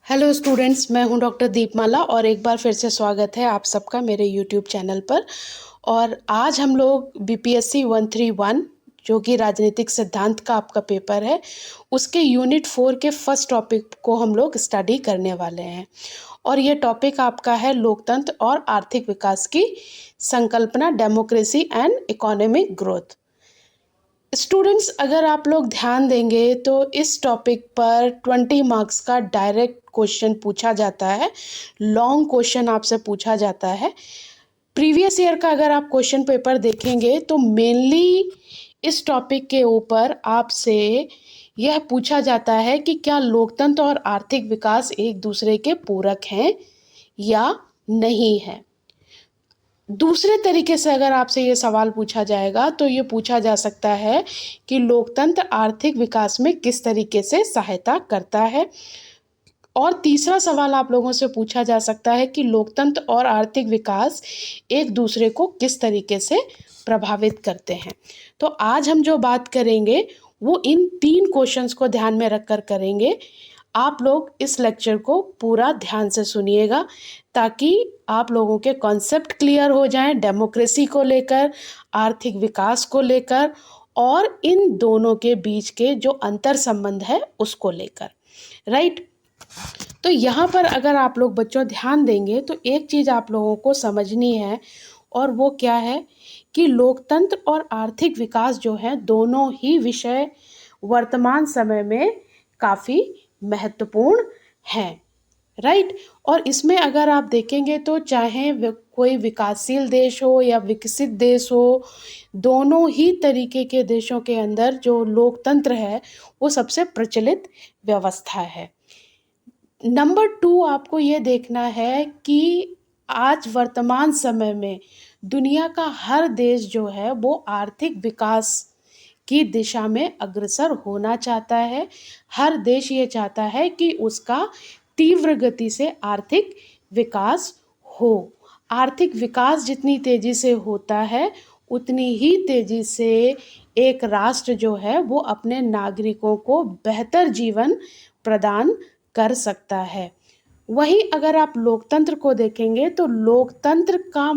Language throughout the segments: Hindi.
हेलो स्टूडेंट्स, मैं हूं डॉक्टर दीपमाला और एक बार फिर से स्वागत है आप सबका मेरे यूट्यूब चैनल पर। और आज हम लोग बीपीएससी 131 जो कि राजनीतिक सिद्धांत का आपका पेपर है, उसके यूनिट 4 के फर्स्ट टॉपिक को हम लोग स्टडी करने वाले हैं। और ये टॉपिक आपका है लोकतंत्र और आर्थिक विकास की संकल्पना, democracy and economic growth. Students, अगर आप लोग ध्यान देंगे तो इस टॉपिक पर 20 मार्क्स का डायरेक्ट क्वेश्चन पूछा जाता है, लॉन्ग क्वेश्चन आपसे पूछा जाता है। प्रीवियस ईयर का अगर आप क्वेश्चन पेपर देखेंगे तो मेनली इस टॉपिक के ऊपर आपसे यह पूछा जाता है कि क्या लोकतंत्र और आर्थिक विकास एक दूसरे के पूरक हैं या नहीं है। दूसरे तरीके से अगर आपसे ये सवाल पूछा जाएगा तो ये पूछा जा सकता है कि लोकतंत्र आर्थिक विकास में किस तरीके से सहायता करता है। और तीसरा सवाल आप लोगों से पूछा जा सकता है कि लोकतंत्र और आर्थिक विकास एक दूसरे को किस तरीके से प्रभावित करते हैं। तो आज हम जो बात करेंगे वो इन 3 क्वेश्चंस को ध्यान में रखकर करेंगे। आप लोग इस लेक्चर को पूरा ध्यान से सुनिएगा ताकि आप लोगों के कॉन्सेप्ट क्लियर हो जाएं, डेमोक्रेसी को लेकर, आर्थिक विकास को लेकर और इन दोनों के बीच के जो अंतर संबंध है उसको लेकर। राइट। तो यहाँ पर अगर आप लोग बच्चों ध्यान देंगे तो एक चीज़ आप लोगों को समझनी है, और वो क्या है कि लोकतंत्र और आर्थिक विकास जो है दोनों ही विषय वर्तमान समय में काफ़ी महत्वपूर्ण हैं। राइट। और इसमें अगर आप देखेंगे तो चाहे कोई विकासशील देश हो या विकसित देश हो, दोनों ही तरीके के देशों के अंदर जो लोकतंत्र है वो सबसे प्रचलित व्यवस्था है। नंबर 2 आपको ये देखना है कि आज वर्तमान समय में दुनिया का हर देश जो है वो आर्थिक विकास की दिशा में अग्रसर होना चाहता है। हर देश ये चाहता है कि उसका तीव्र गति से आर्थिक विकास हो। आर्थिक विकास जितनी तेज़ी से होता है उतनी ही तेज़ी से एक राष्ट्र जो है वो अपने नागरिकों को बेहतर जीवन प्रदान कर सकता है। वहीं अगर आप लोकतंत्र को देखेंगे तो लोकतंत्र का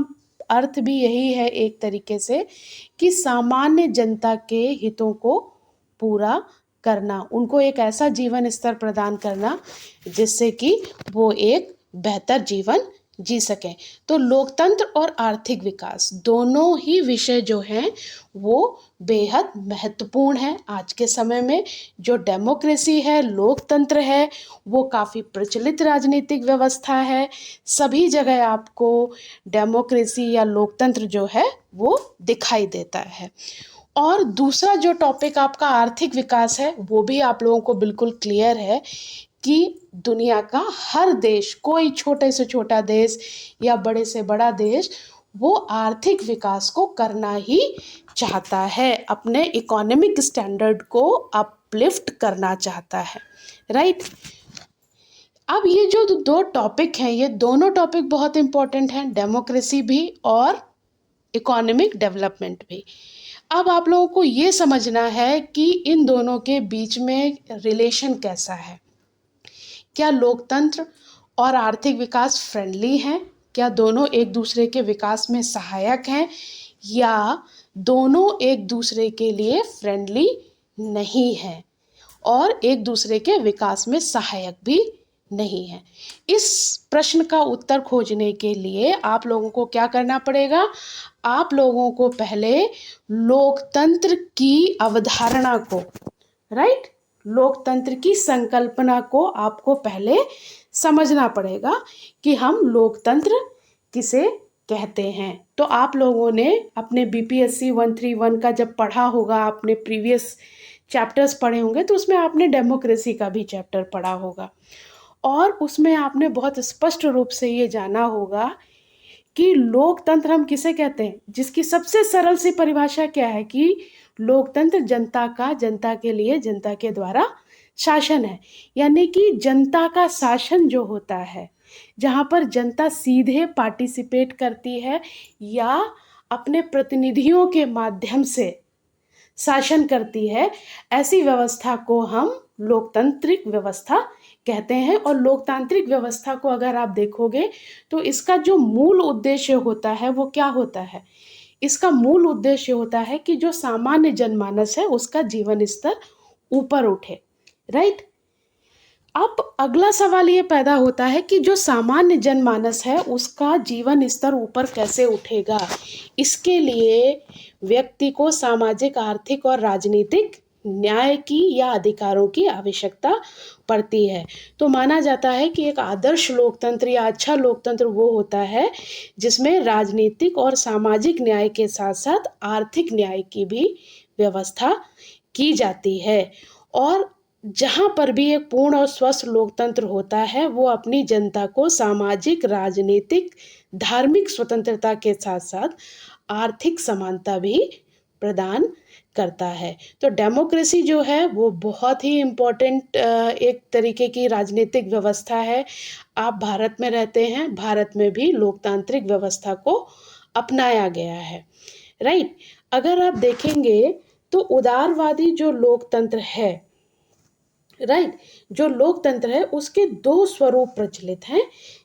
अर्थ भी यही है एक तरीके से कि सामान्य जनता के हितों को पूरा करना, उनको एक ऐसा जीवन स्तर प्रदान करना जिससे कि वो एक बेहतर जीवन जी सकें। तो लोकतंत्र और आर्थिक विकास दोनों ही विषय जो हैं वो बेहद महत्वपूर्ण हैं आज के समय में। जो डेमोक्रेसी है, लोकतंत्र है, वो काफ़ी प्रचलित राजनीतिक व्यवस्था है। सभी जगह आपको डेमोक्रेसी या लोकतंत्र जो है वो दिखाई देता है। और दूसरा जो टॉपिक आपका आर्थिक विकास है वो भी आप लोगों को बिल्कुल क्लियर है कि दुनिया का हर देश, कोई छोटे से छोटा देश या बड़े से बड़ा देश, वो आर्थिक विकास को करना ही चाहता है, अपने इकोनॉमिक स्टैंडर्ड को अपलिफ्ट करना चाहता है। राइट। अब ये जो 2 टॉपिक हैं ये दोनों टॉपिक बहुत इम्पोर्टेंट हैं, डेमोक्रेसी भी और इकोनॉमिक डेवलपमेंट भी। अब आप लोगों को ये समझना है कि इन दोनों के बीच में रिलेशन कैसा है। क्या लोकतंत्र और आर्थिक विकास फ्रेंडली हैं? क्या दोनों एक दूसरे के विकास में सहायक हैं या दोनों एक दूसरे के लिए फ्रेंडली नहीं हैं और एक दूसरे के विकास में सहायक भी नहीं है? इस प्रश्न का उत्तर खोजने के लिए आप लोगों को क्या करना पड़ेगा? आप लोगों को पहले लोकतंत्र की अवधारणा को, राइट, लोकतंत्र की संकल्पना को आपको पहले समझना पड़ेगा कि हम लोकतंत्र किसे कहते हैं। तो आप लोगों ने अपने बीपीएससी 131 का जब पढ़ा होगा, आपने प्रीवियस चैप्टर्स पढ़े होंगे तो उसमें आपने डेमोक्रेसी का भी चैप्टर पढ़ा होगा और उसमें आपने बहुत स्पष्ट रूप से ये जाना होगा कि लोकतंत्र हम किसे कहते हैं, जिसकी सबसे सरल सी परिभाषा क्या है कि लोकतंत्र जनता का, जनता के लिए, जनता के द्वारा शासन है। यानी कि जनता का शासन जो होता है, जहाँ पर जनता सीधे पार्टिसिपेट करती है या अपने प्रतिनिधियों के माध्यम से शासन करती है, ऐसी व्यवस्था को हम लोकतांत्रिक व्यवस्था कहते हैं। और लोकतांत्रिक व्यवस्था को अगर आप देखोगे तो इसका जो मूल उद्देश्य होता है वो क्या होता है? इसका मूल उद्देश्य होता है कि जो सामान्य जनमानस है उसका जीवन स्तर ऊपर उठे, राइट। अब अगला सवाल ये पैदा होता है कि जो सामान्य जनमानस है उसका जीवन स्तर ऊपर कैसे उठेगा? इसके लिए व्यक्ति को सामाजिक, आर्थिक और राजनीतिक न्याय की या अधिकारों की आवश्यकता पड़ती है। तो माना जाता है कि एक आदर्श लोकतंत्र या अच्छा लोकतंत्र वो होता है जिसमें राजनीतिक और सामाजिक न्याय के साथ साथ आर्थिक न्याय की भी व्यवस्था की जाती है। और जहाँ पर भी एक पूर्ण और स्वस्थ लोकतंत्र होता है वो अपनी जनता को सामाजिक, राजनीतिक, धार्मिक स्वतंत्रता के साथ साथ आर्थिक समानता भी प्रदान करता है। तो डेमोक्रेसी जो है वो बहुत ही इम्पोर्टेंट एक तरीके की राजनीतिक व्यवस्था है। आप भारत में रहते हैं, भारत में भी लोकतांत्रिक व्यवस्था को अपनाया गया है, राइट। अगर आप देखेंगे तो उदारवादी जो लोकतंत्र है, राइट, जो लोकतंत्र है उसके दो स्वरूप प्रचलित हैं,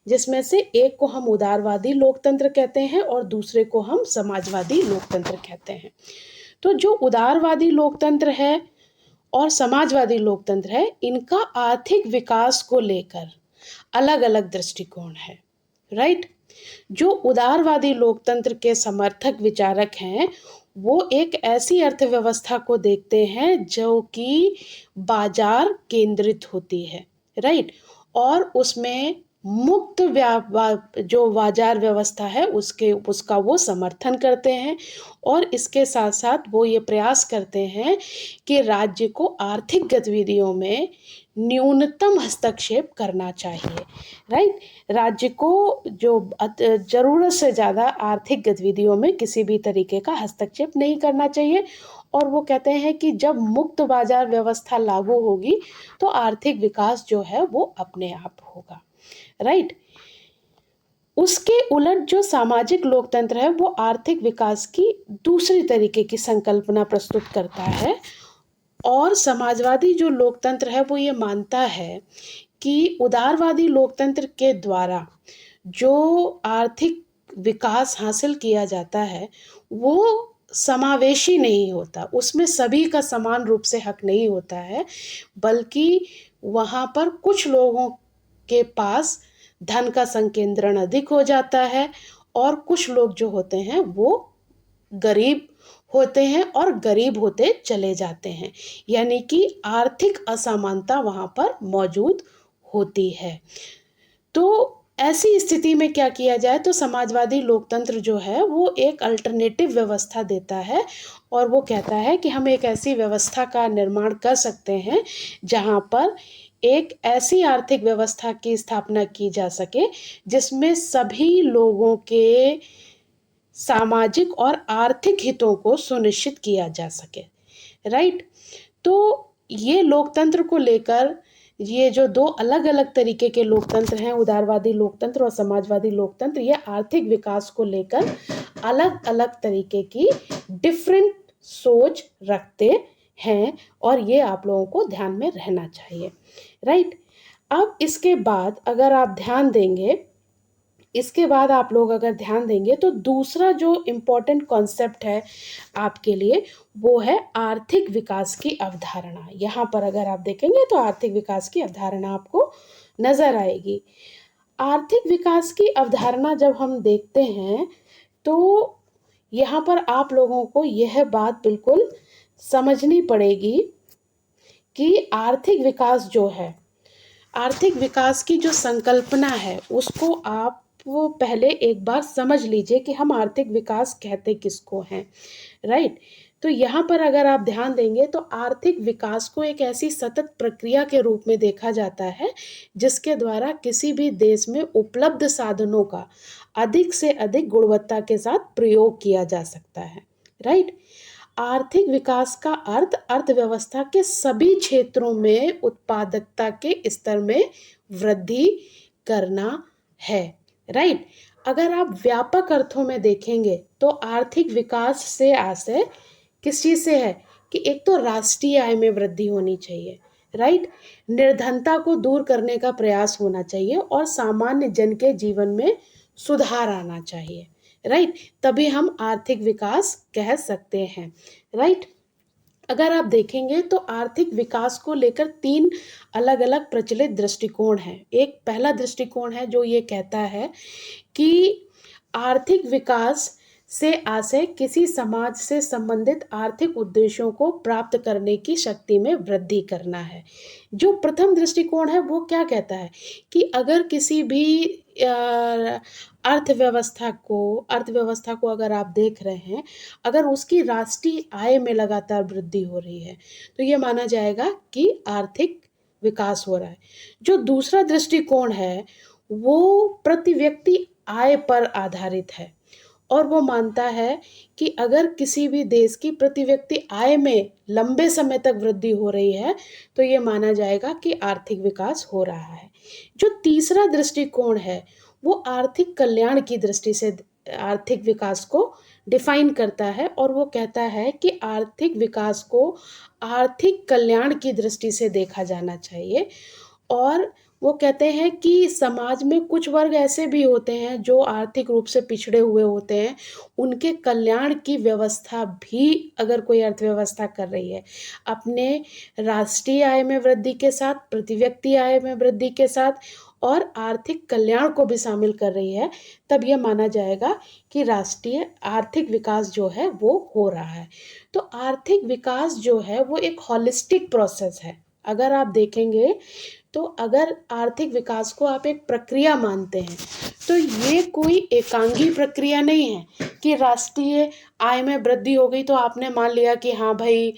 जिसमें से एक को हम उदारवादी लोकतंत्र कहते हैं और दूसरे को हम समाजवादी लोकतंत्र कहते हैं। तो जो उदारवादी लोकतंत्र है और समाजवादी लोकतंत्र है, इनका आर्थिक विकास को लेकर अलग अलग दृष्टिकोण है, राइट। जो उदारवादी लोकतंत्र के समर्थक विचारक हैं वो एक ऐसी अर्थव्यवस्था को देखते हैं जो कि बाजार केंद्रित होती है, राइट। और उसमें मुक्त जो बाजार व्यवस्था है उसका वो समर्थन करते हैं। और इसके साथ साथ वो ये प्रयास करते हैं कि राज्य को आर्थिक गतिविधियों में न्यूनतम हस्तक्षेप करना चाहिए, राइट। राज्य को जो ज़रूरत से ज़्यादा आर्थिक गतिविधियों में किसी भी तरीके का हस्तक्षेप नहीं करना चाहिए। और वो कहते हैं कि जब मुक्त बाजार व्यवस्था लागू होगी तो आर्थिक विकास जो है वो अपने आप होगा, राइट। उसके उलट जो सामाजिक लोकतंत्र है वो आर्थिक विकास की दूसरी तरीके की संकल्पना प्रस्तुत करता है। और समाजवादी जो लोकतंत्र है वो ये मानता है कि उदारवादी लोकतंत्र के द्वारा जो आर्थिक विकास हासिल किया जाता है वो समावेशी नहीं होता, उसमें सभी का समान रूप से हक नहीं होता है, बल्कि वहाँ पर कुछ लोगों के पास धन का संकेंद्रण अधिक हो जाता है और कुछ लोग जो होते हैं वो गरीब होते हैं और गरीब होते चले जाते हैं, यानी कि आर्थिक असमानता वहाँ पर मौजूद होती है। तो ऐसी स्थिति में क्या किया जाए? तो समाजवादी लोकतंत्र जो है वो एक अल्टरनेटिव व्यवस्था देता है और वो कहता है कि हम एक ऐसी व्यवस्था का निर्माण कर सकते हैं जहाँ पर एक ऐसी आर्थिक व्यवस्था की स्थापना की जा सके जिसमें सभी लोगों के सामाजिक और आर्थिक हितों को सुनिश्चित किया जा सके, राइट। तो ये लोकतंत्र को लेकर ये जो दो अलग अलग तरीके के लोकतंत्र हैं, उदारवादी लोकतंत्र और समाजवादी लोकतंत्र, ये आर्थिक विकास को लेकर अलग अलग तरीके की डिफरेंट सोच रखते हैं और ये आप लोगों को ध्यान में रहना चाहिए, राइट। अब इसके बाद अगर आप ध्यान देंगे, इसके बाद आप लोग अगर ध्यान देंगे तो दूसरा जो इम्पोर्टेंट कॉन्सेप्ट है आपके लिए वो है आर्थिक विकास की अवधारणा। यहाँ पर अगर आप देखेंगे तो आर्थिक विकास की अवधारणा आपको नज़र आएगी। आर्थिक विकास की अवधारणा जब हम देखते हैं तो यहाँ पर आप लोगों को यह बात बिल्कुल समझनी पड़ेगी कि आर्थिक विकास जो है, आर्थिक विकास की जो संकल्पना है उसको आप वो पहले एक बार समझ लीजिए कि हम आर्थिक विकास कहते किसको हैं, राइट। तो यहाँ पर अगर आप ध्यान देंगे तो आर्थिक विकास को एक ऐसी सतत प्रक्रिया के रूप में देखा जाता है जिसके द्वारा किसी भी देश में उपलब्ध साधनों का अधिक से अधिक गुणवत्ता के साथ प्रयोग किया जा सकता है, राइट। आर्थिक विकास का अर्थ अर्थव्यवस्था के सभी क्षेत्रों में उत्पादकता के स्तर में वृद्धि करना है, राइट। अगर आप व्यापक अर्थों में देखेंगे तो आर्थिक विकास से आशय किस चीज़ से है कि एक तो राष्ट्रीय आय में वृद्धि होनी चाहिए, राइट, निर्धनता को दूर करने का प्रयास होना चाहिए और सामान्य जन के जीवन में सुधार आना चाहिए, राइट, तभी हम आर्थिक विकास कह सकते हैं, राइट। अगर आप देखेंगे तो आर्थिक विकास को लेकर तीन अलग अलग प्रचलित दृष्टिकोण हैं। एक पहला दृष्टिकोण है जो ये कहता है कि आर्थिक विकास से आशय किसी समाज से संबंधित आर्थिक उद्देश्यों को प्राप्त करने की शक्ति में वृद्धि करना है। जो प्रथम दृष्टिकोण है वो क्या कहता है कि अगर किसी भी अर्थव्यवस्था को अगर आप देख रहे हैं, अगर उसकी राष्ट्रीय आय में लगातार वृद्धि हो रही है तो ये माना जाएगा कि आर्थिक विकास हो रहा है। जो दूसरा दृष्टिकोण है वो प्रति व्यक्ति आय पर आधारित है और वो मानता है कि अगर किसी भी देश की प्रति व्यक्ति आय में लंबे समय तक वृद्धि हो रही है तो ये माना जाएगा कि आर्थिक विकास हो रहा है। जो तीसरा दृष्टिकोण है वो आर्थिक कल्याण की दृष्टि से आर्थिक विकास को डिफाइन करता है और वो कहता है कि आर्थिक विकास को आर्थिक कल्याण की दृष्टि से देखा जाना चाहिए। और वो कहते हैं कि समाज में कुछ वर्ग ऐसे भी होते हैं जो आर्थिक रूप से पिछड़े हुए होते हैं, उनके कल्याण की व्यवस्था भी अगर कोई अर्थव्यवस्था कर रही है अपने राष्ट्रीय आय में वृद्धि के साथ, प्रति व्यक्ति आय में वृद्धि के साथ और आर्थिक कल्याण को भी शामिल कर रही है, तब यह माना जाएगा कि राष्ट्रीय आर्थिक विकास जो है वो हो रहा है। तो आर्थिक विकास जो है वो एक हॉलिस्टिक प्रोसेस है। अगर आप देखेंगे तो अगर आर्थिक विकास को आप एक प्रक्रिया मानते हैं तो ये कोई एकांगी प्रक्रिया नहीं है कि राष्ट्रीय आय में वृद्धि हो गई तो आपने मान लिया कि हाँ भाई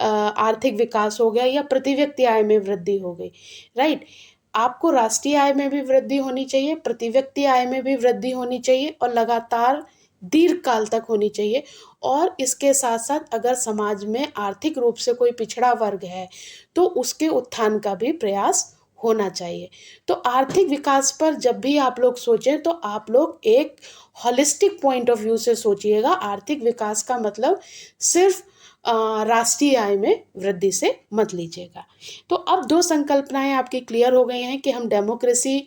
आर्थिक विकास हो गया या प्रति व्यक्ति आय में वृद्धि हो गई, राइट। आपको राष्ट्रीय आय में भी वृद्धि होनी चाहिए, प्रति व्यक्ति आय में भी वृद्धि होनी चाहिए और लगातार दीर्घ काल तक होनी चाहिए। और इसके साथ साथ अगर समाज में आर्थिक रूप से कोई पिछड़ा वर्ग है तो उसके उत्थान का भी प्रयास होना चाहिए। तो आर्थिक विकास पर जब भी आप लोग सोचें तो आप लोग एक हॉलिस्टिक पॉइंट ऑफ व्यू से सोचिएगा। आर्थिक विकास का मतलब सिर्फ राष्ट्रीय आय में वृद्धि से मत लीजिएगा। तो अब दो संकल्पनाएं आपकी क्लियर हो गई हैं कि हम डेमोक्रेसी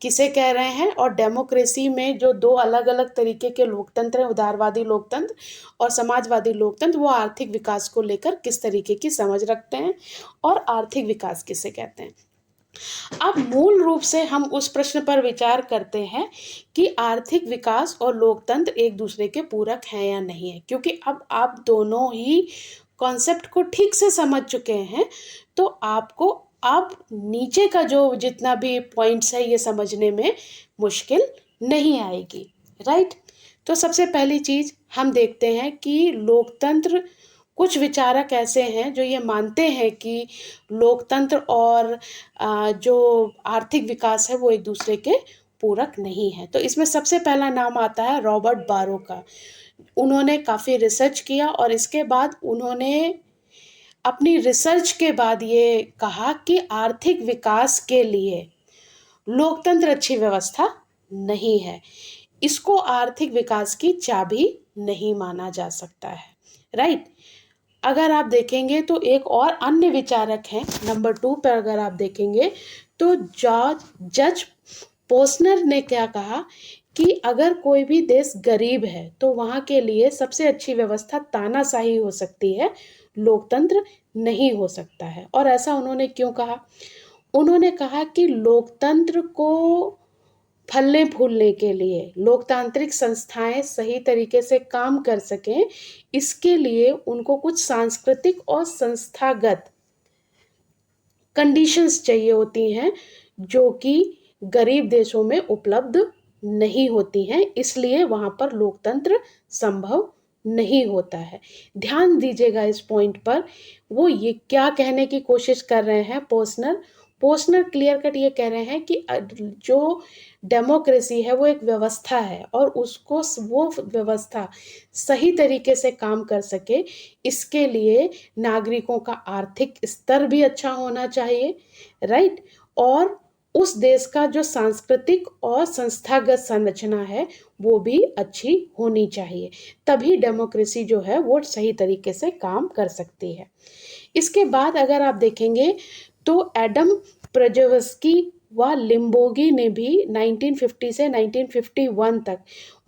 किसे कह रहे हैं और डेमोक्रेसी में जो दो अलग अलग तरीके के लोकतंत्र हैं, उदारवादी लोकतंत्र और समाजवादी लोकतंत्र, वो आर्थिक विकास को लेकर किस तरीके की समझ रखते हैं और आर्थिक विकास किसे कहते हैं। अब मूल रूप से हम उस प्रश्न पर विचार करते हैं कि आर्थिक विकास और लोकतंत्र एक दूसरे के पूरक हैं या नहीं है, क्योंकि अब आप दोनों ही कॉन्सेप्ट को ठीक से समझ चुके हैं तो आपको अब नीचे का जो जितना भी पॉइंट्स है ये समझने में मुश्किल नहीं आएगी, राइट। तो सबसे पहली चीज़ हम देखते हैं कि लोकतंत्र, कुछ विचारक ऐसे हैं जो ये मानते हैं कि लोकतंत्र और जो आर्थिक विकास है वो एक दूसरे के पूरक नहीं है। तो इसमें सबसे पहला नाम आता है रॉबर्ट बारो का। उन्होंने काफ़ी रिसर्च किया और इसके बाद उन्होंने अपनी रिसर्च के बाद ये कहा कि आर्थिक विकास के लिए लोकतंत्र अच्छी व्यवस्था नहीं है, इसको आर्थिक विकास की चाबी नहीं माना जा सकता है, राइट। अगर आप देखेंगे तो एक और अन्य विचारक हैं नंबर 2 पर अगर आप देखेंगे तो जज पोस्नर ने क्या कहा कि अगर कोई भी देश गरीब है तो वहाँ के लिए सबसे अच्छी व्यवस्था तानाशाही हो सकती है, लोकतंत्र नहीं हो सकता है। और ऐसा उन्होंने क्यों कहा? उन्होंने कहा कि लोकतंत्र को फलने फूलने के लिए, लोकतांत्रिक संस्थाएं सही तरीके से काम कर सकें, इसके लिए उनको कुछ सांस्कृतिक और संस्थागत कंडीशंस चाहिए होती हैं जो कि गरीब देशों में उपलब्ध नहीं होती हैं, इसलिए वहाँ पर लोकतंत्र संभव नहीं होता है। ध्यान दीजिएगा इस पॉइंट पर। वो ये क्या कहने की कोशिश कर रहे हैं पोस्नर क्लियर कट ये कह रहे हैं कि जो डेमोक्रेसी है वो एक व्यवस्था है और उसको वो व्यवस्था सही तरीके से काम कर सके, इसके लिए नागरिकों का आर्थिक स्तर भी अच्छा होना चाहिए, राइट। और उस देश का जो सांस्कृतिक और संस्थागत संरचना है वो भी अच्छी होनी चाहिए, तभी डेमोक्रेसी जो है वो सही तरीके से काम कर सकती है। इसके बाद अगर आप देखेंगे तो एडम प्रोजेवस्की व लिम्बोगी ने भी 1950 से 1951 तक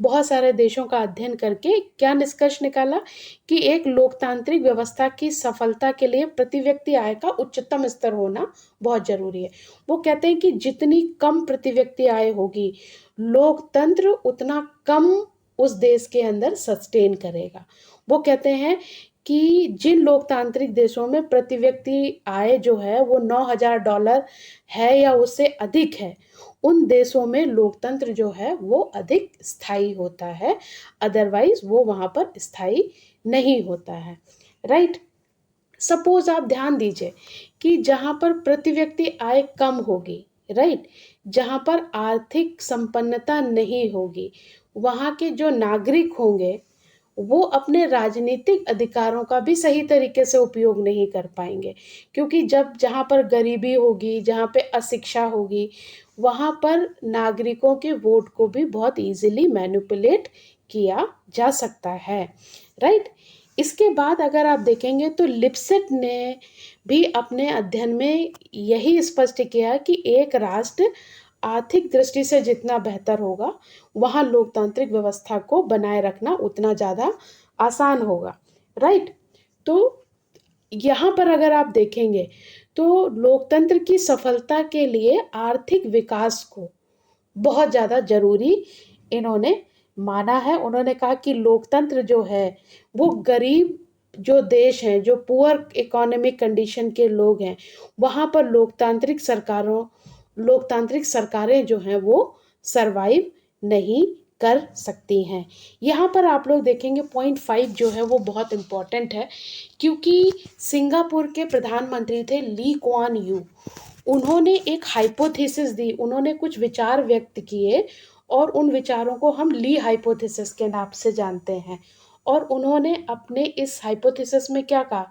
बहुत सारे देशों का अध्ययन करके क्या निष्कर्ष निकाला कि एक लोकतांत्रिक व्यवस्था की सफलता के लिए प्रति व्यक्ति आय का उच्चतम स्तर होना बहुत जरूरी है। वो कहते हैं कि जितनी कम प्रति व्यक्ति आय होगी, लोकतंत्र उतना कम उस देश के अंदर सस्टेन करेगा। वो कहते हैं कि जिन लोकतांत्रिक देशों में प्रति व्यक्ति आय जो है वो $9,000 है या उससे अधिक है, उन देशों में लोकतंत्र जो है वो अधिक स्थायी होता है, अदरवाइज वो वहाँ पर स्थायी नहीं होता है। राइट। सपोज आप ध्यान दीजिए कि जहाँ पर प्रति व्यक्ति आय कम होगी, राइट, जहाँ पर आर्थिक संपन्नता नहीं होगी, वहाँ के जो नागरिक होंगे वो अपने राजनीतिक अधिकारों का भी सही तरीके से उपयोग नहीं कर पाएंगे, क्योंकि जहाँ पर गरीबी होगी, जहाँ पे अशिक्षा होगी, वहाँ पर नागरिकों के वोट को भी बहुत इजीली मैनिपुलेट किया जा सकता है। राइट। इसके बाद अगर आप देखेंगे तो लिप्सेट ने भी अपने अध्ययन में यही स्पष्ट किया कि एक राष्ट्र आर्थिक दृष्टि से जितना बेहतर होगा, वहाँ लोकतांत्रिक व्यवस्था को बनाए रखना उतना ज़्यादा आसान होगा। राइट। तो यहाँ पर अगर आप देखेंगे तो लोकतंत्र की सफलता के लिए आर्थिक विकास को बहुत ज़्यादा ज़रूरी इन्होंने माना है। उन्होंने कहा कि लोकतंत्र जो है वो गरीब जो देश हैं, जो पुअर इकोनॉमिक कंडीशन के लोग हैं, वहाँ पर लोकतांत्रिक सरकारें जो हैं वो सरवाइव नहीं कर सकती हैं। यहाँ पर आप लोग देखेंगे पॉइंट 5 जो है वो बहुत इम्पोर्टेंट है, क्योंकि सिंगापुर के प्रधानमंत्री थे ली कुआन यू। उन्होंने एक हाइपोथेसिस दी, उन्होंने कुछ विचार व्यक्त किए और उन विचारों को हम ली हाइपोथेसिस के नाम से जानते हैं। और उन्होंने अपने इस हाइपोथेसिस में क्या कहा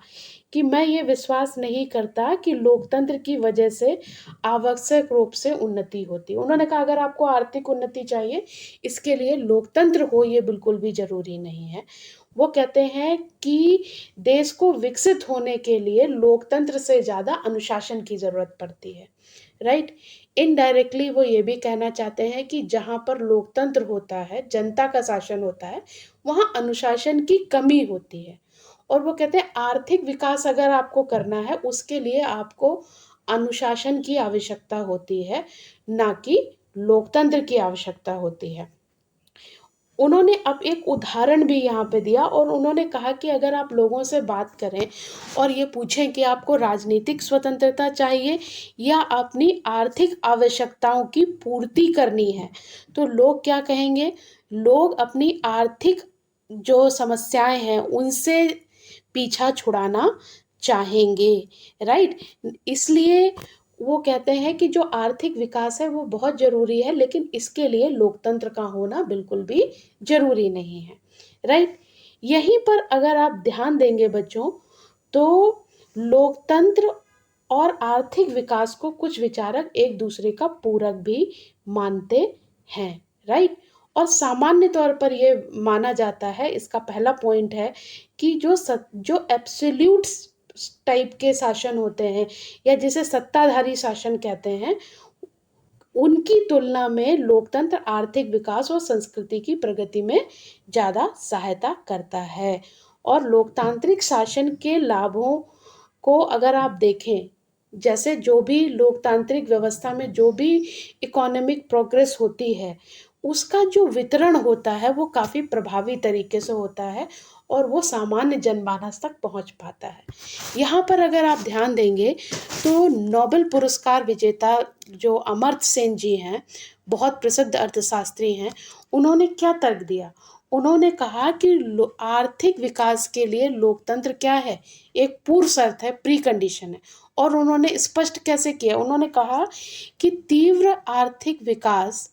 कि मैं ये विश्वास नहीं करता कि लोकतंत्र की वजह से आवश्यक रूप से उन्नति होती। उन्होंने कहा अगर आपको आर्थिक उन्नति चाहिए, इसके लिए लोकतंत्र हो ये बिल्कुल भी जरूरी नहीं है। वो कहते हैं कि देश को विकसित होने के लिए लोकतंत्र से ज़्यादा अनुशासन की ज़रूरत पड़ती है। राइट। इनडायरेक्टली वो ये भी कहना चाहते हैं कि जहाँ पर लोकतंत्र होता है, जनता का शासन होता है, वहाँ अनुशासन की कमी होती है। और वो कहते हैं आर्थिक विकास अगर आपको करना है, उसके लिए आपको अनुशासन की आवश्यकता होती है, ना कि लोकतंत्र की आवश्यकता होती है। उन्होंने अब एक उदाहरण भी यहाँ पे दिया और उन्होंने कहा कि अगर आप लोगों से बात करें और ये पूछें कि आपको राजनीतिक स्वतंत्रता चाहिए या अपनी आर्थिक आवश्यकताओं की पूर्ति करनी है, तो लोग क्या कहेंगे? लोग अपनी आर्थिक जो समस्याएं हैं उनसे पीछा छुड़ाना चाहेंगे। राइट। इसलिए वो कहते हैं कि जो आर्थिक विकास है वो बहुत ज़रूरी है, लेकिन इसके लिए लोकतंत्र का होना बिल्कुल भी ज़रूरी नहीं है। राइट। यहीं पर अगर आप ध्यान देंगे बच्चों, तो लोकतंत्र और आर्थिक विकास को कुछ विचारक एक दूसरे का पूरक भी मानते हैं। राइट। और सामान्य तौर पर ये माना जाता है, इसका पहला पॉइंट है कि जो एब्सोल्यूट टाइप के शासन होते हैं या जिसे सत्ताधारी शासन कहते हैं, उनकी तुलना में लोकतंत्र आर्थिक विकास और संस्कृति की प्रगति में ज़्यादा सहायता करता है। और लोकतांत्रिक शासन के लाभों को अगर आप देखें, जैसे जो भी लोकतांत्रिक व्यवस्था में जो भी इकोनॉमिक प्रोग्रेस होती है, उसका जो वितरण होता है वो काफ़ी प्रभावी तरीके से होता है और वो सामान्य जनमानस तक पहुंच पाता है। यहाँ पर अगर आप ध्यान देंगे तो नोबेल पुरस्कार विजेता जो अमर्त्य सेन जी हैं, बहुत प्रसिद्ध अर्थशास्त्री हैं, उन्होंने क्या तर्क दिया? उन्होंने कहा कि आर्थिक विकास के लिए लोकतंत्र क्या है? एक पूर्व शर्त है, प्री कंडीशन है। और उन्होंने स्पष्ट कैसे किया? उन्होंने कहा कि तीव्र आर्थिक विकास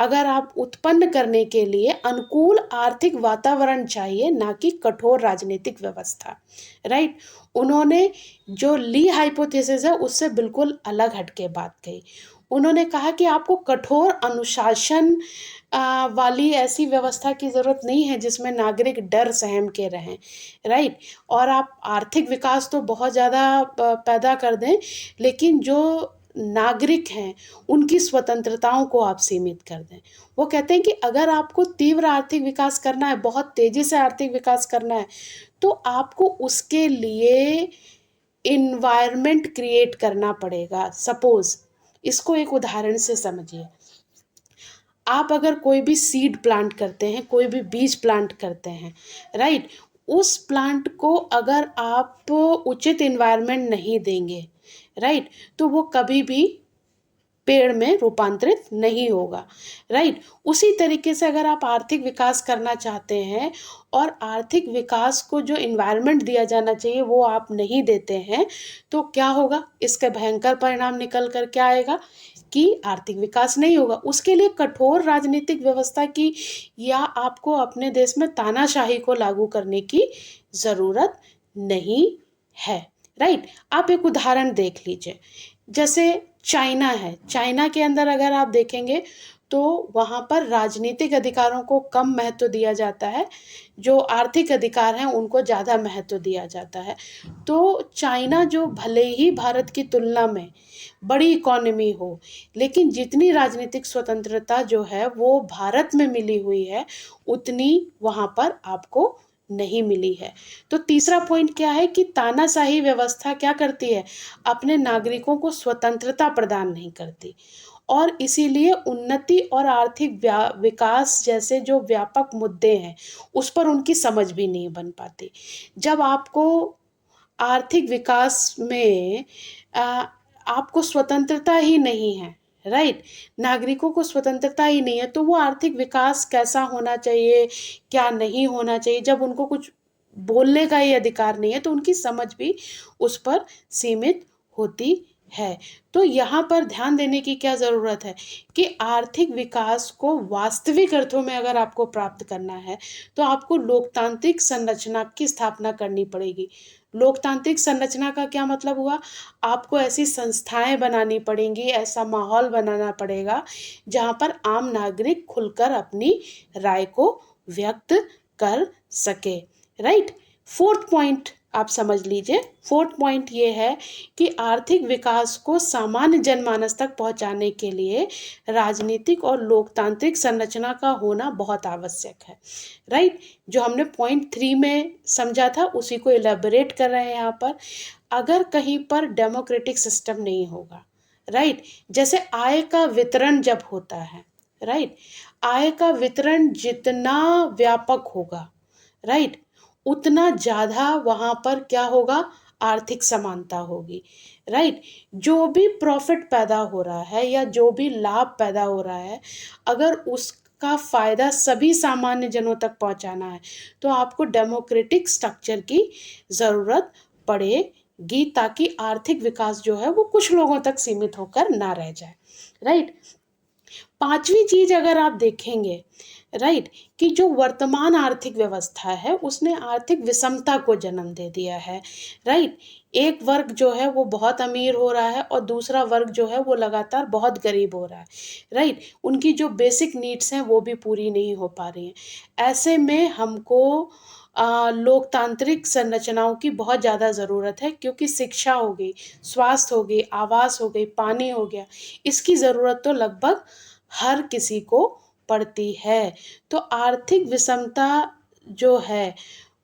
अगर आप उत्पन्न करने के लिए अनुकूल आर्थिक वातावरण चाहिए, ना कि कठोर राजनीतिक व्यवस्था। राइट। उन्होंने जो ली हाइपोथेसिस है उससे बिल्कुल अलग हटके बात कही। उन्होंने कहा कि आपको कठोर अनुशासन वाली ऐसी व्यवस्था की ज़रूरत नहीं है जिसमें नागरिक डर सहम के रहें। राइट। और आप आर्थिक विकास तो बहुत ज़्यादा पैदा कर दें, लेकिन जो नागरिक हैं उनकी स्वतंत्रताओं को आप सीमित कर दें। वो कहते हैं कि अगर आपको तीव्र आर्थिक विकास करना है, बहुत तेज़ी से आर्थिक विकास करना है, तो आपको उसके लिए इन्वायरमेंट क्रिएट करना पड़ेगा। सपोज़ इसको एक उदाहरण से समझिए। आप अगर कोई भी सीड प्लांट करते हैं, कोई भी बीज प्लांट करते हैं, राइट, उस प्लांट को अगर आप उचित इन्वायरमेंट नहीं देंगे, राइट, तो वो कभी भी पेड़ में रूपांतरित नहीं होगा। राइट। उसी तरीके से अगर आप आर्थिक विकास करना चाहते हैं और आर्थिक विकास को जो इन्वायरमेंट दिया जाना चाहिए वो आप नहीं देते हैं, तो क्या होगा? इसके भयंकर परिणाम निकल कर क्या आएगा कि आर्थिक विकास नहीं होगा। उसके लिए कठोर राजनीतिक व्यवस्था की या आपको अपने देश में तानाशाही को लागू करने की ज़रूरत नहीं है। राइट। आप एक उदाहरण देख लीजिए, जैसे चाइना है। चाइना के अंदर अगर आप देखेंगे तो वहाँ पर राजनीतिक अधिकारों को कम महत्व दिया जाता है, जो आर्थिक अधिकार हैं उनको ज़्यादा महत्व दिया जाता है। तो चाइना जो भले ही भारत की तुलना में बड़ी इकोनॉमी हो, लेकिन जितनी राजनीतिक स्वतंत्रता जो है वो भारत में मिली हुई है, उतनी वहाँ पर आपको नहीं मिली है। तो तीसरा पॉइंट क्या है कि तानाशाही व्यवस्था क्या करती है? अपने नागरिकों को स्वतंत्रता प्रदान नहीं करती, और इसीलिए उन्नति और आर्थिक विकास जैसे जो व्यापक मुद्दे हैं उस पर उनकी समझ भी नहीं बन पाती। जब आपको आर्थिक विकास में आपको स्वतंत्रता ही नहीं है, राइट, नागरिकों को स्वतंत्रता ही नहीं है, तो वो आर्थिक विकास कैसा होना चाहिए, क्या नहीं होना चाहिए, जब उनको कुछ बोलने का ही अधिकार नहीं है तो उनकी समझ भी उस पर सीमित होती है। तो यहाँ पर ध्यान देने की क्या ज़रूरत है कि आर्थिक विकास को वास्तविक अर्थों में अगर आपको प्राप्त करना है तो आपको लोकतांत्रिक संरचना की स्थापना करनी पड़ेगी। लोकतांत्रिक संरचना का क्या मतलब हुआ? आपको ऐसी संस्थाएं बनानी पड़ेंगी, ऐसा माहौल बनाना पड़ेगा जहाँ पर आम नागरिक खुलकर अपनी राय को व्यक्त कर सके। राइट। फोर्थ पॉइंट आप समझ लीजिए। फोर्थ पॉइंट ये है कि आर्थिक विकास को सामान्य जनमानस तक पहुंचाने के लिए राजनीतिक और लोकतांत्रिक संरचना का होना बहुत आवश्यक है। राइट। जो हमने पॉइंट 3 में समझा था उसी को इलेबोरेट कर रहे हैं यहाँ पर। अगर कहीं पर डेमोक्रेटिक सिस्टम नहीं होगा, राइट, जैसे आय का वितरण जब होता है, राइट, आय का वितरण जितना व्यापक होगा, राइट, उतना ज़्यादा वहाँ पर क्या होगा? आर्थिक समानता होगी। राइट। जो भी प्रॉफिट पैदा हो रहा है या जो भी लाभ पैदा हो रहा है, अगर उसका फ़ायदा सभी सामान्य जनों तक पहुँचाना है तो आपको डेमोक्रेटिक स्ट्रक्चर की ज़रूरत पड़ेगी, ताकि आर्थिक विकास जो है वो कुछ लोगों तक सीमित होकर ना रह जाए। राइट। पांचवी चीज अगर आप देखेंगे, राइट, कि जो वर्तमान आर्थिक व्यवस्था है उसने आर्थिक विषमता को जन्म दे दिया है। राइट। एक वर्ग जो है वो बहुत अमीर हो रहा है और दूसरा वर्ग जो है वो लगातार बहुत गरीब हो रहा है। राइट। उनकी जो बेसिक नीड्स हैं वो भी पूरी नहीं हो पा रही हैं। ऐसे में हमको लोकतांत्रिक संरचनाओं की बहुत ज़्यादा ज़रूरत है, क्योंकि शिक्षा हो गई, स्वास्थ्य हो गई, आवास हो गई, पानी हो गया, इसकी ज़रूरत तो लगभग हर किसी को पड़ती है। तो आर्थिक विषमता जो है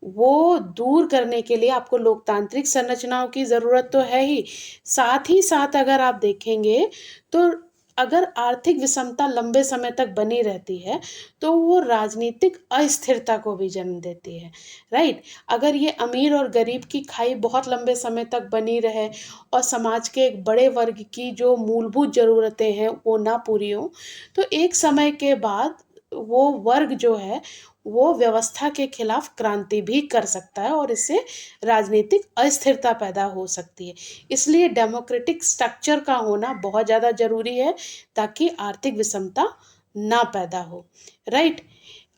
वो दूर करने के लिए आपको लोकतांत्रिक संरचनाओं की ज़रूरत तो है ही साथ अगर आप देखेंगे तो अगर आर्थिक विषमता लंबे समय तक बनी रहती है तो वो राजनीतिक अस्थिरता को भी जन्म देती है। राइट। अगर ये अमीर और गरीब की खाई बहुत लंबे समय तक बनी रहे और समाज के एक बड़े वर्ग की जो मूलभूत ज़रूरतें हैं वो ना पूरी हों, तो एक समय के बाद वो वर्ग जो है वो व्यवस्था के खिलाफ क्रांति भी कर सकता है और इससे राजनीतिक अस्थिरता पैदा हो सकती है। इसलिए डेमोक्रेटिक स्ट्रक्चर का होना बहुत ज़्यादा ज़रूरी है ताकि आर्थिक विषमता ना पैदा हो, राइट।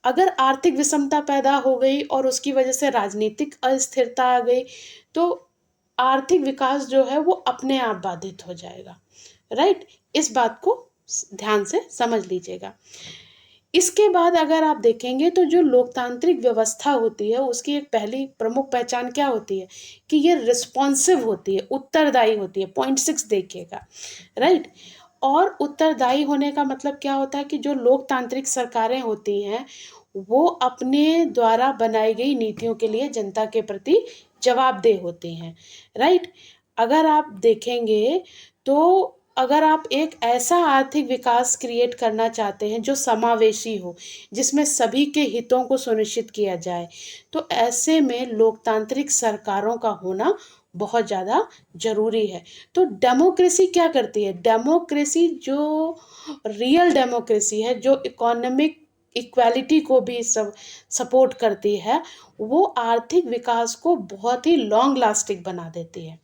अगर आर्थिक विषमता पैदा हो गई और उसकी वजह से राजनीतिक अस्थिरता आ गई, तो आर्थिक विकास जो है वो अपने आप बाधित हो जाएगा, राइट। इस बात को ध्यान से समझ लीजिएगा। इसके बाद अगर आप देखेंगे तो जो लोकतांत्रिक व्यवस्था होती है उसकी एक पहली प्रमुख पहचान क्या होती है कि ये रिस्पॉन्सिव होती है, उत्तरदायी होती है। पॉइंट 6 देखिएगा, राइट। और उत्तरदायी होने का मतलब क्या होता है कि जो लोकतांत्रिक सरकारें होती हैं वो अपने द्वारा बनाई गई नीतियों के लिए जनता के प्रति जवाबदेह होती हैं, राइट। अगर आप देखेंगे तो अगर आप एक ऐसा आर्थिक विकास क्रिएट करना चाहते हैं जो समावेशी हो, जिसमें सभी के हितों को सुनिश्चित किया जाए, तो ऐसे में लोकतांत्रिक सरकारों का होना बहुत ज़्यादा ज़रूरी है। तो डेमोक्रेसी क्या करती है? डेमोक्रेसी जो रियल डेमोक्रेसी है, जो इकोनॉमिक इक्वालिटी को भी सब सपोर्ट करती है, वो आर्थिक विकास को बहुत ही लॉन्ग लास्टिंग बना देती है,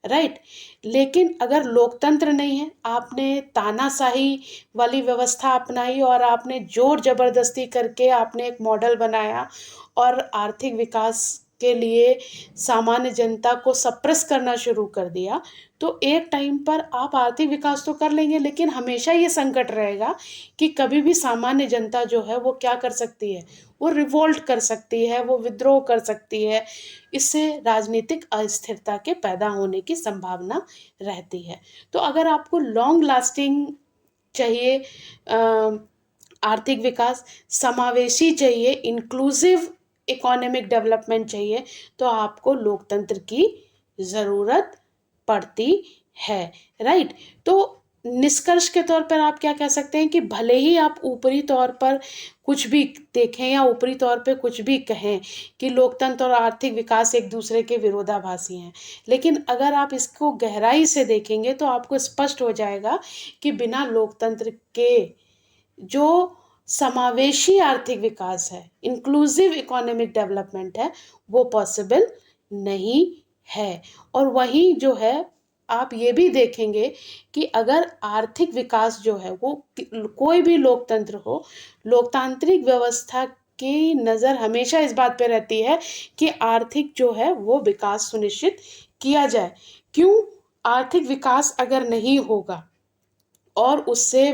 राइट। लेकिन अगर लोकतंत्र नहीं है, आपने तानाशाही वाली व्यवस्था अपनाई और आपने जोर जबरदस्ती करके आपने एक मॉडल बनाया और आर्थिक विकास के लिए सामान्य जनता को सप्रेस करना शुरू कर दिया, तो एक टाइम पर आप आर्थिक विकास तो कर लेंगे लेकिन हमेशा ये संकट रहेगा कि कभी भी सामान्य जनता जो है वो क्या कर सकती है, वो रिवोल्ट कर सकती है, वो विद्रोह कर सकती है। इससे राजनीतिक अस्थिरता के पैदा होने की संभावना रहती है। तो अगर आपको लॉन्ग लास्टिंग चाहिए आर्थिक विकास, समावेशी चाहिए, इंक्लूसिव इकोनॉमिक डेवलपमेंट चाहिए, तो आपको लोकतंत्र की ज़रूरत पड़ती है, राइट। तो निष्कर्ष के तौर पर आप क्या कह सकते हैं कि भले ही आप ऊपरी तौर पर कुछ भी देखें या ऊपरी तौर पे कुछ भी कहें कि लोकतंत्र और आर्थिक विकास एक दूसरे के विरोधाभासी हैं, लेकिन अगर आप इसको गहराई से देखेंगे तो आपको स्पष्ट हो जाएगा कि बिना लोकतंत्र के जो समावेशी आर्थिक विकास है, इंक्लूसिव इकोनॉमिक डेवलपमेंट है, वो पॉसिबल नहीं है। और वहीं जो है आप ये भी देखेंगे कि अगर आर्थिक विकास जो है वो कोई भी लोकतंत्र हो, लोकतांत्रिक व्यवस्था की नज़र हमेशा इस बात पे रहती है कि आर्थिक जो है वो विकास सुनिश्चित किया जाए। क्यों? आर्थिक विकास अगर नहीं होगा और उससे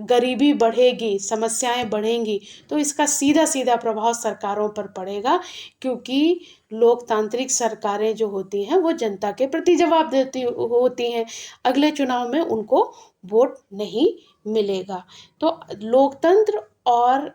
गरीबी बढ़ेगी, समस्याएं बढ़ेंगी, तो इसका सीधा सीधा प्रभाव सरकारों पर पड़ेगा, क्योंकि लोकतांत्रिक सरकारें जो होती हैं वो जनता के प्रति जवाब देती होती हैं। अगले चुनाव में उनको वोट नहीं मिलेगा। तो लोकतंत्र और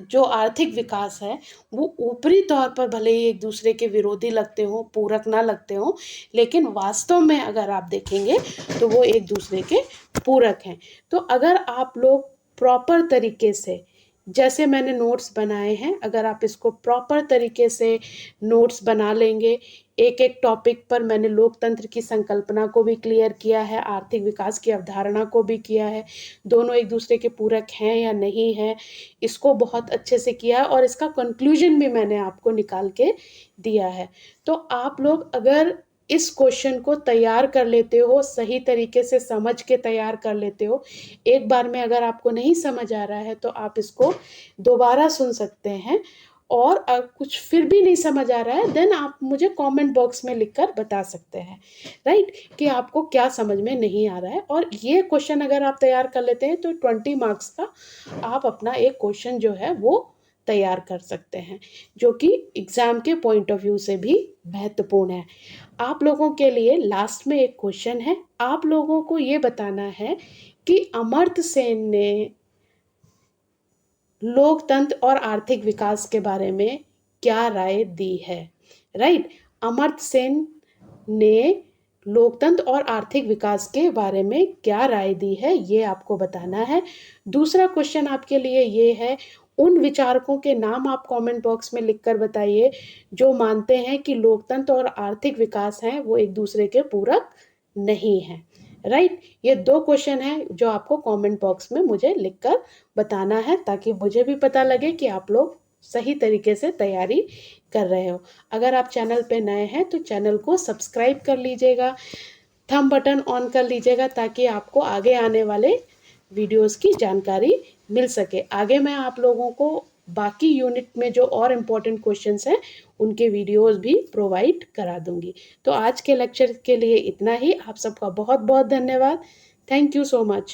जो आर्थिक विकास है वो ऊपरी तौर पर भले ही एक दूसरे के विरोधी लगते हों, पूरक ना लगते हों, लेकिन वास्तव में अगर आप देखेंगे तो वो एक दूसरे के पूरक हैं। तो अगर आप लोग प्रॉपर तरीके से, जैसे मैंने नोट्स बनाए हैं, अगर आप इसको प्रॉपर तरीके से नोट्स बना लेंगे, एक एक टॉपिक पर मैंने लोकतंत्र की संकल्पना को भी क्लियर किया है, आर्थिक विकास की अवधारणा को भी किया है, दोनों एक दूसरे के पूरक हैं या नहीं हैं, इसको बहुत अच्छे से किया है और इसका कंक्लूजन भी मैंने आपको निकाल के दिया है। तो आप लोग अगर इस क्वेश्चन को तैयार कर लेते हो, सही तरीके से समझ के तैयार कर लेते हो, एक बार में अगर आपको नहीं समझ आ रहा है तो आप इसको दोबारा सुन सकते हैं, और कुछ फिर भी नहीं समझ आ रहा है देन आप मुझे कमेंट बॉक्स में लिखकर बता सकते हैं, राइट, कि आपको क्या समझ में नहीं आ रहा है। और ये क्वेश्चन अगर आप तैयार कर लेते हैं तो 20 मार्क्स का आप अपना एक क्वेश्चन जो है वो तैयार कर सकते हैं, जो कि एग्ज़ाम के पॉइंट ऑफ व्यू से भी महत्वपूर्ण है। आप लोगों के लिए लास्ट में एक क्वेश्चन है, आप लोगों को ये बताना है कि अमर्त्य सेन ने लोकतंत्र और आर्थिक विकास के बारे में क्या राय दी है, राइट। अमर्त्य सेन ने लोकतंत्र और आर्थिक विकास के बारे में क्या राय दी है, ये आपको बताना है। दूसरा क्वेश्चन आपके लिए ये है, उन विचारकों के नाम आप कमेंट बॉक्स में लिखकर बताइए जो मानते हैं कि लोकतंत्र और आर्थिक विकास हैं वो एक दूसरे के पूरक नहीं हैं, राइट। ये दो क्वेश्चन हैं जो आपको कमेंट बॉक्स में मुझे लिखकर बताना है, ताकि मुझे भी पता लगे कि आप लोग सही तरीके से तैयारी कर रहे हो। अगर आप चैनल पे नए हैं तो चैनल को सब्सक्राइब कर लीजिएगा, थंब बटन ऑन कर लीजिएगा, ताकि आपको आगे आने वाले वीडियोस की जानकारी मिल सके। आगे मैं आप लोगों को बाकी यूनिट में जो और इम्पोर्टेंट क्वेश्चंस हैं उनके वीडियोस भी प्रोवाइड करा दूंगी। तो आज के लेक्चर के लिए इतना ही। आप सबका बहुत बहुत धन्यवाद। Thank you so much.